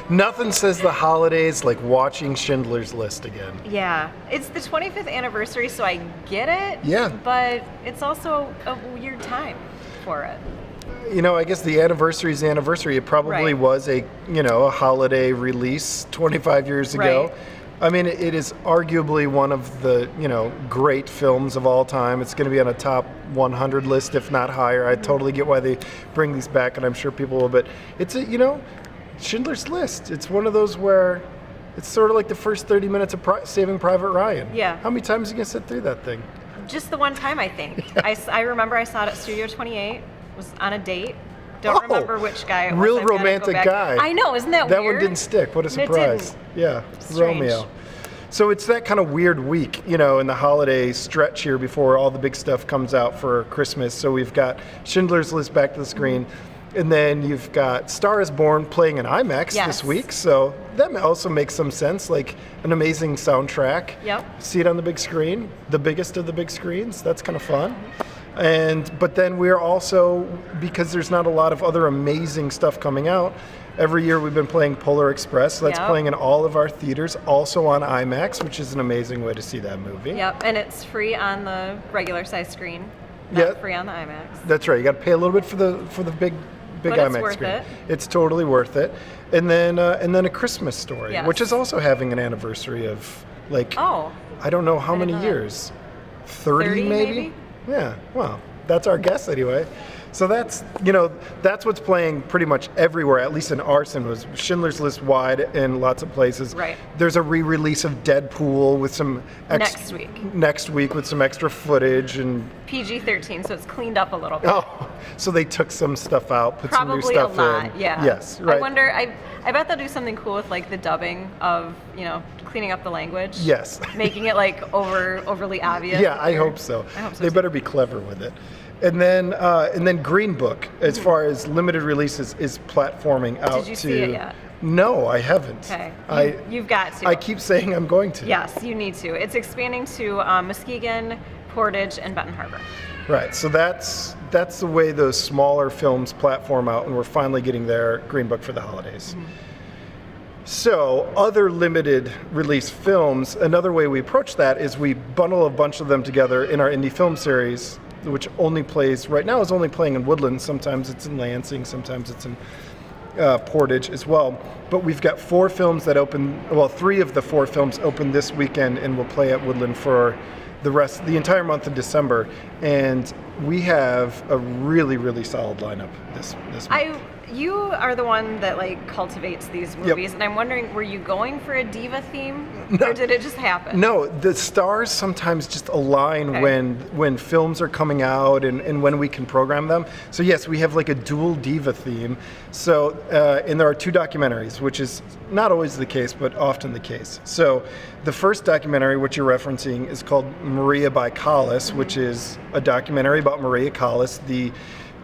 Nothing says the holidays like watching Schindler's List again. Yeah, it's the 25th anniversary, so I get it. Yeah. But it's also a weird time for it. You know, I guess the anniversary is the anniversary. It probably was a holiday release 25 years ago. Right. I mean, it is arguably one of the, great films of all time. It's going to be on a top 100 list, if not higher. I totally get why they bring these back, and I'm sure people will. But it's Schindler's List. It's one of those where it's sort of like the first 30 minutes of Saving Private Ryan. Yeah. How many times are you going to sit through that thing? Just the one time, I think. Yeah. I remember I saw it at Studio 28, was on a date. Don't remember which guy it was. Real romantic guy. I know, isn't that weird? That one didn't stick. What a surprise. Yeah, Strange. Romeo. So it's that kind of weird week, in the holiday stretch here before all the big stuff comes out for Christmas. So we've got Schindler's List back to the screen. And then you've got Star is Born playing in IMAX this week. So that also makes some sense, like an amazing soundtrack. Yep. See it on the big screen, the biggest of the big screens. That's kind of fun. But then we're also, because there's not a lot of other amazing stuff coming out, every year we've been playing Polar Express. So that's playing in all of our theaters, also on IMAX, which is an amazing way to see that movie. Yep, and it's free on the regular size screen, not free on the IMAX. That's right. You got to pay a little bit for the big but IMAX it's worth screen. it. It's totally worth it. And then A Christmas Story, Yes. which is also having an anniversary of I don't know how many years. 30 maybe? Yeah. Well, that's our guess anyway. So that's what's playing pretty much everywhere, at least in our cinemas. Schindler's List wide in lots of places. Right. There's a re-release of Deadpool with some next week with some extra footage and PG-13, so it's cleaned up a little bit. Oh, so they took some stuff out, put Probably some new stuff a lot, in. yeah. Yes, right. I wonder, I bet they'll do something cool with like the dubbing of, cleaning up the language. Yes. Making it like overly obvious. Yeah, I hope so. They better be clever with it. And then Green Book, as far as limited releases, is platforming out to. Did you see it yet? No, I haven't. Okay. You've got to. I keep saying I'm going to. Yes, you need to. It's expanding to Muskegon, Portage, and Benton Harbor. Right. So that's the way those smaller films platform out, and we're finally getting their Green Book for the holidays. Mm-hmm. So other limited release films, another way we approach that is we bundle a bunch of them together in our indie film series, which only plays, right now is only playing in Woodland. Sometimes it's in Lansing, sometimes it's in Portage as well. But we've got 4 films that open, 3 of the 4 films open this weekend and will play at Woodland for the entire month of December. And we have a really, really solid lineup this month. You are the one that cultivates these movies, and I'm wondering, were you going for a diva theme, or did it just happen? No, the stars sometimes just align when films are coming out and when we can program them. So yes, we have a dual diva theme. So and there are 2 documentaries, which is not always the case, but often the case. So the first documentary, which you're referencing, is called Maria by Collis, which is a documentary about Maria Collis, the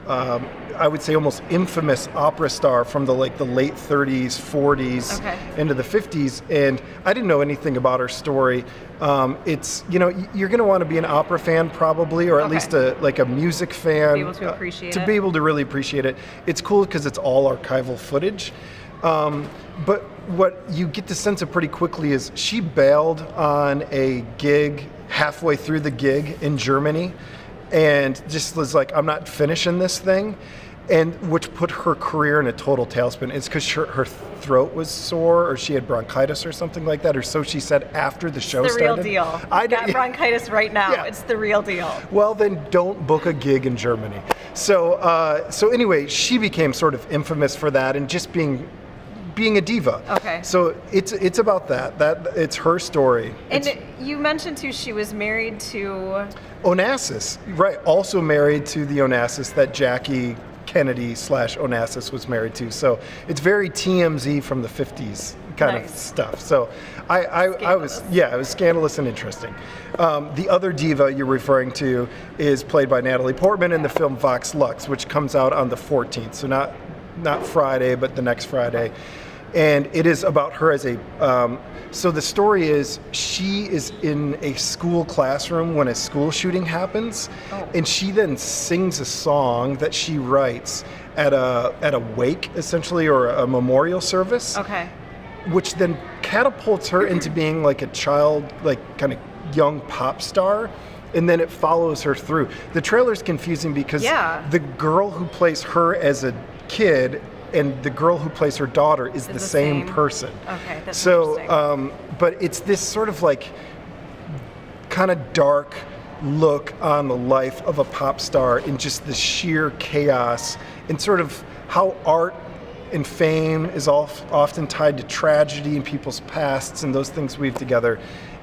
I would say almost infamous opera star from the late 30s, 40s, into the 50s. And I didn't know anything about her story. It's, you're going to want to be an opera fan probably, or at least a music fan. To be able to appreciate it. To be able to really appreciate it. It's cool because it's all archival footage. But what you get the sense of pretty quickly is she bailed on a gig halfway through the gig in Germany and just was like, I'm not finishing this thing. And which put her career in a total tailspin. It's because her throat was sore, or she had bronchitis or something like that, or so she said after the show started. It's the real deal. I got bronchitis right now. Yeah. It's the real deal. Well, then don't book a gig in Germany. So anyway, she became sort of infamous for that and just being a diva. Okay. So it's about that. It's her story. And you mentioned too, she was married to Onassis, right? Also married to the Onassis that Jackie Kennedy / Onassis was married to. So it's very TMZ from the 50s kind of stuff. So I was scandalous and interesting. The other diva you're referring to is played by Natalie Portman in the film Vox Lux, which comes out on the 14th. So not Friday, but the next Friday. And it is about her as a, so the story is she is in a school classroom when a school shooting happens, and she then sings a song that she writes at a wake, essentially, or a memorial service. Okay. Which then catapults her into being like a child, like kind of young pop star. And then it follows her through. The trailer's confusing because the girl who plays her as a kid and the girl who plays her daughter is the same person. Okay, that's so, interesting. but it's this sort of like kind of dark look on the life of a pop star in just the sheer chaos and sort of how art and fame is often tied to tragedy in people's pasts, and those things weave together.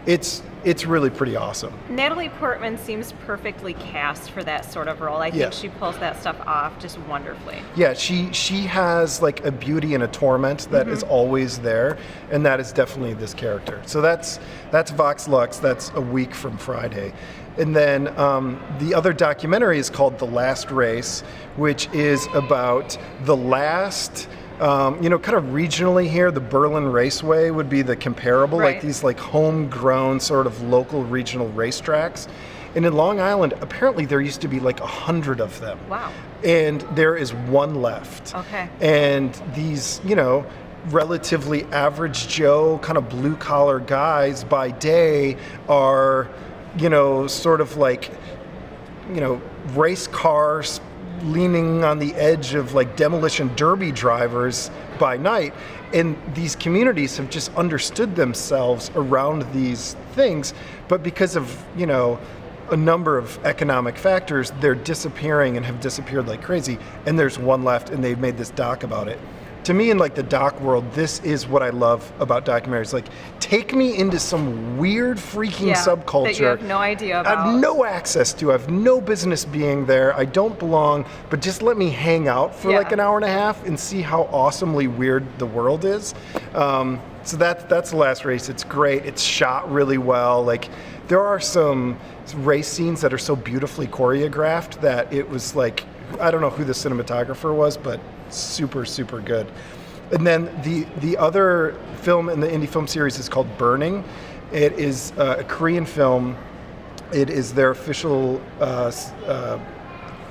It's really pretty awesome. Natalie Portman seems perfectly cast for that sort of role. I think she pulls that stuff off just wonderfully. Yeah, she has like a beauty and a torment that is always there, and that is definitely this character. So that's Vox Lux. That's a week from Friday. And then the other documentary is called The Last Race, which is about the last, kind of regionally here, the Berlin Raceway would be the comparable, like these like homegrown sort of local regional racetracks. And in Long Island, apparently there used to be like 100 of them. Wow. And there is one left. Okay. And these, relatively average Joe kind of blue collar guys by day are, sort of like, race cars leaning on the edge of like demolition derby drivers by night. And these communities have just understood themselves around these things, but because of, a number of economic factors, they're disappearing and have disappeared like crazy. And there's one left, and they've made this doc about it. To me, in like the doc world, this is what I love about documentaries. Like, take me into some weird freaking subculture that you have no idea about. I have no access to. I have no business being there. I don't belong. But just let me hang out for like an hour and a half and see how awesomely weird the world is. So that's The Last Race. It's great. It's shot really well. Like, there are some race scenes that are so beautifully choreographed that it was like, I don't know who the cinematographer was, but super, super good. And then the other film in the indie film series is called Burning. It is a Korean film. It is their official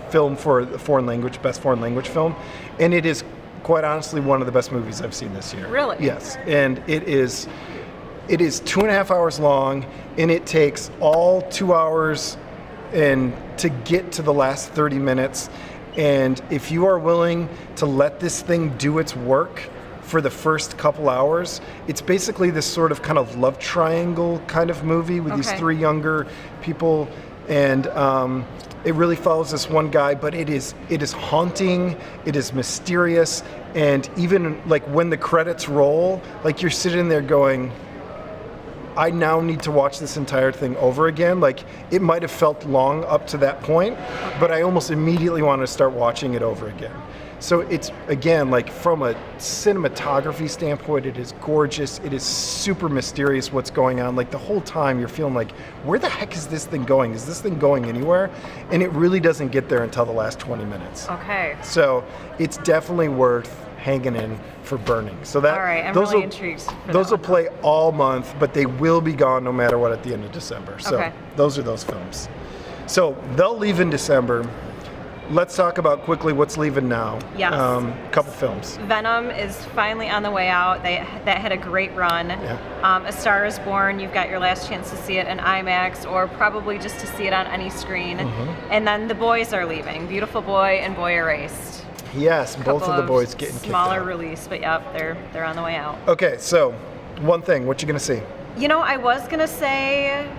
film for the foreign language, best foreign language film. And it is quite honestly one of the best movies I've seen this year. Really? Yes. And it is 2.5 hours long, and it takes all 2 hours and to get to the last 30 minutes. And if you are willing to let this thing do its work for the first couple hours, it's basically this sort of kind of love triangle kind of movie with these three younger people. And it really follows this one guy, but it is haunting, it is mysterious, and even like when the credits roll, like you're sitting there going, I now need to watch this entire thing over again. Like, it might have felt long up to that point, but I almost immediately want to start watching it over again. So it's, again, like from a cinematography standpoint, it is gorgeous. It is super mysterious what's going on. Like, the whole time you're feeling like, where the heck is this thing going? Is this thing going anywhere? And it really doesn't get there until the last 20 minutes. Okay. So it's definitely worth hanging in for Burning. So that, all right, I'm those really will, intrigued. Those will play all month, but they will be gone no matter what at the end of December. So those are those films. So they'll leave in December. Let's talk about quickly what's leaving now. Yes. Couple films. Venom is finally on the way out. That had a great run. Yeah. A Star is Born, you've got your last chance to see it in IMAX or probably just to see it on any screen. And then the boys are leaving. Beautiful Boy and Boy Erased. Yes, both of the boys getting kicked out. Smaller release, but they're on the way out. Okay, so one thing, what you gonna see? I was gonna say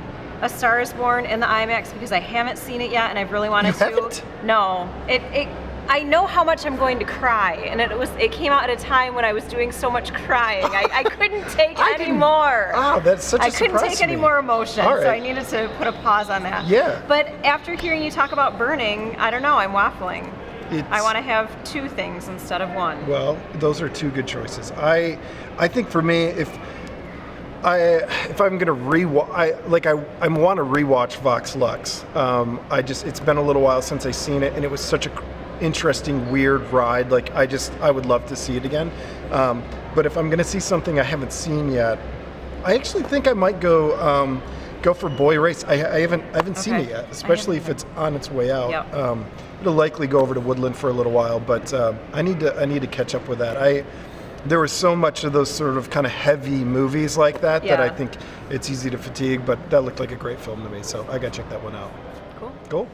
A Star is Born in the IMAX because I haven't seen it yet and I've really wanted to. You haven't? No. I know how much I'm going to cry, and it came out at a time when I was doing so much crying. I couldn't take any more. Oh, that's such a surprise. I couldn't take any more emotion, right. So I needed to put a pause on that. Yeah. But after hearing you talk about Burning, I don't know, I'm waffling. I want to have two things instead of one. Well, those are two good choices. I think for me, if I'm gonna rewatch, I want to rewatch Vox Lux. It's been a little while since I've seen it, and it was such a interesting, weird ride. Like, I would love to see it again. But if I'm going to see something I haven't seen yet, I actually think I might go for Boy Race. I haven't seen it yet, especially if it's on its way out. Yep. It'll likely go over to Woodland for a little while, but I need to catch up with that. There was so much of those sort of kind of heavy movies like that that I think it's easy to fatigue, but that looked like a great film to me, so I got to check that one out. Cool. Cool.